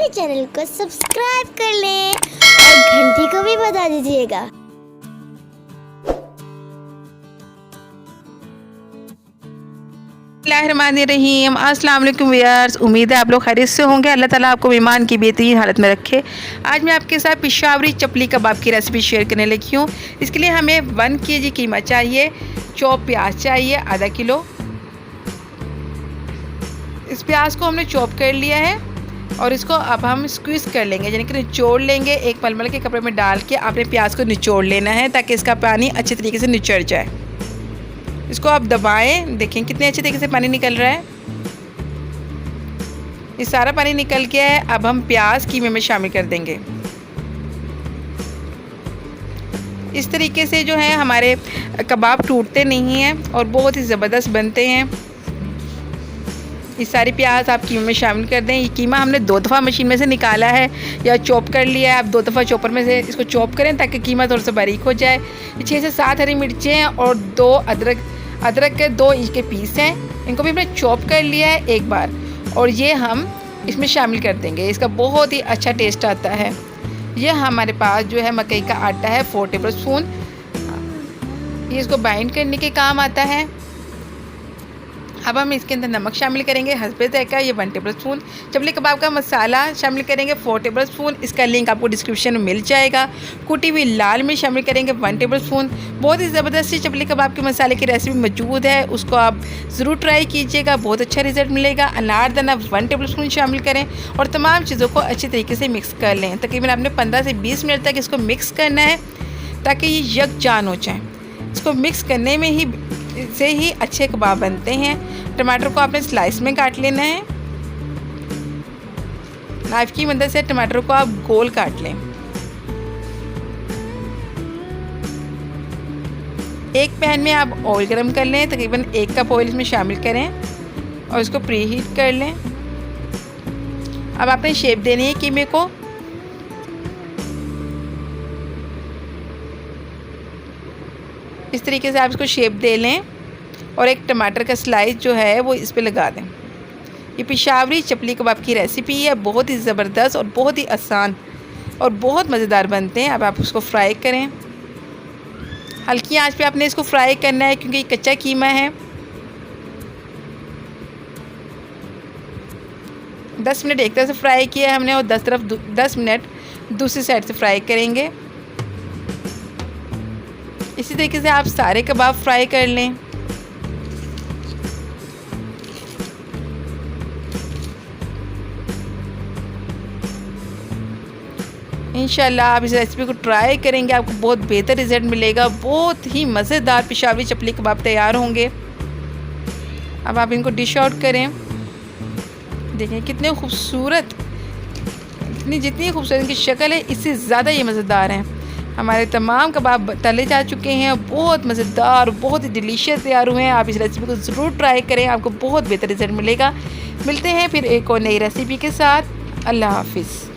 मेरे चैनल को सब्सक्राइब कर लें और घंटी को भी बजा दीजिएगा। बिस्मिल्लाहिर्रहमानिर्रहीम। अस्सलाम वालेकुम व्यूअर्स, उम्मीद है आप लोग खैरियत से होंगे। अल्लाह ताला आपको ईमान की बेहतरीन हालत में रखे। आज मैं आपके साथ पेशावरी चपली कबाब की रेसिपी शेयर करने लगी हूँ। इसके लिए हमें 1 kg कीमा चाहिए, चॉप प्याज चाहिए आधा किलो। इस प्याज को हमने चॉप कर लिया है और इसको अब हम स्क्वीज़ कर लेंगे, यानी कि निचोड़ लेंगे। एक मलमल के कपड़े में डाल के आपने प्याज को निचोड़ लेना है ताकि इसका पानी अच्छे तरीके से निचड़ जाए। इसको आप दबाएं, देखें कितने अच्छे तरीके से पानी निकल रहा है। ये सारा पानी निकल गया है। अब हम प्याज कीमे में शामिल कर देंगे। इस तरीके से जो है हमारे कबाब टूटते नहीं हैं और बहुत ही ज़बरदस्त बनते हैं। ये सारी प्याज आप कीमे में शामिल कर दें। ये कीमा हमने 2 दफ़ा मशीन में से निकाला है या चॉप कर लिया है। आप 2 दफ़ा चॉपर में से इसको चॉप करें ताकि कीमा थोड़ा सा बारीक हो जाए। 6 से 7 हरी मिर्चें हैं और 2 अदरक के 2 इंच के पीस हैं। इनको भी हमने चॉप कर लिया है एक बार और ये हम इसमें शामिल कर देंगे। इसका बहुत ही अच्छा टेस्ट आता है। ये हमारे पास जो है मकई का आटा है 4 टेबल स्पून। ये इसको बाइंड करने के काम आता है। अब हम इसके अंदर नमक शामिल करेंगे हस्बे ज़ायक़ा, ये 1 टेबल स्पून। चपली कबाब का मसाला शामिल करेंगे 4 टेबल स्पून। इसका लिंक आपको डिस्क्रिप्शन में मिल जाएगा। कुटी हुई लाल मिर्च शामिल करेंगे 1 टेबल स्पून। बहुत ही ज़बरदस्त चपली कबाब के मसाले की रेसिपी मौजूद है, उसको आप ज़रूर ट्राई कीजिएगा, बहुत अच्छा रिजल्ट मिलेगा। अनारदाना 1 टेबल स्पून शामिल करें और तमाम चीज़ों को अच्छी तरीके से मिक्स कर लें। तकरीबन आपने 15 से 20 मिनट तक इसको मिक्स करना है ताकि ये यकजान हो जाए। इसको मिक्स करने में ही से ही अच्छे कबाब बनते हैं। टमाटर को आपने स्लाइस में काट लेना है। नाइफ की मदद से टमाटर को आप गोल काट लें। एक पैन में आप ऑयल गरम कर लें, तकरीबन 1 कप ऑयल इसमें शामिल करें और इसको प्री हीट कर लें। अब आपने शेप देनी है कीमे को। इस तरीके से आप इसको शेप दे लें और एक टमाटर का स्लाइस जो है वो इस पे लगा दें। ये पेशावरी चपली कबाब की रेसिपी है, बहुत ही ज़बरदस्त और बहुत ही आसान और बहुत मज़ेदार बनते हैं। अब आप उसको फ्राई करें। हल्की आंच पे आपने इसको फ्राई करना है क्योंकि ये कच्चा कीमा है। 10 मिनट एक तरफ से फ्राई किया है हमने और 10 मिनट दूसरी साइड से फ्राई करेंगे। इसी तरीके से आप सारे कबाब फ्राई कर लें। इंशाल्लाह आप इस रेसिपी को ट्राई करेंगे, आपको बहुत बेहतर रिजल्ट मिलेगा। बहुत ही मज़ेदार पेशावरी चपली कबाब तैयार होंगे। अब आप इनको डिश आउट करें। देखें कितने खूबसूरत, जितनी खूबसूरत इनकी शक्ल है इससे ज़्यादा ये मज़ेदार हैं। हमारे तमाम कबाब तले जा चुके हैं, बहुत मज़ेदार, बहुत ही डिलीशियस तैयार हुए हैं। आप इस रेसिपी को ज़रूर ट्राई करें, आपको बहुत बेहतर रिजल्ट मिलेगा। मिलते हैं फिर एक और नई रेसिपी के साथ। अल्लाह हाफिज़।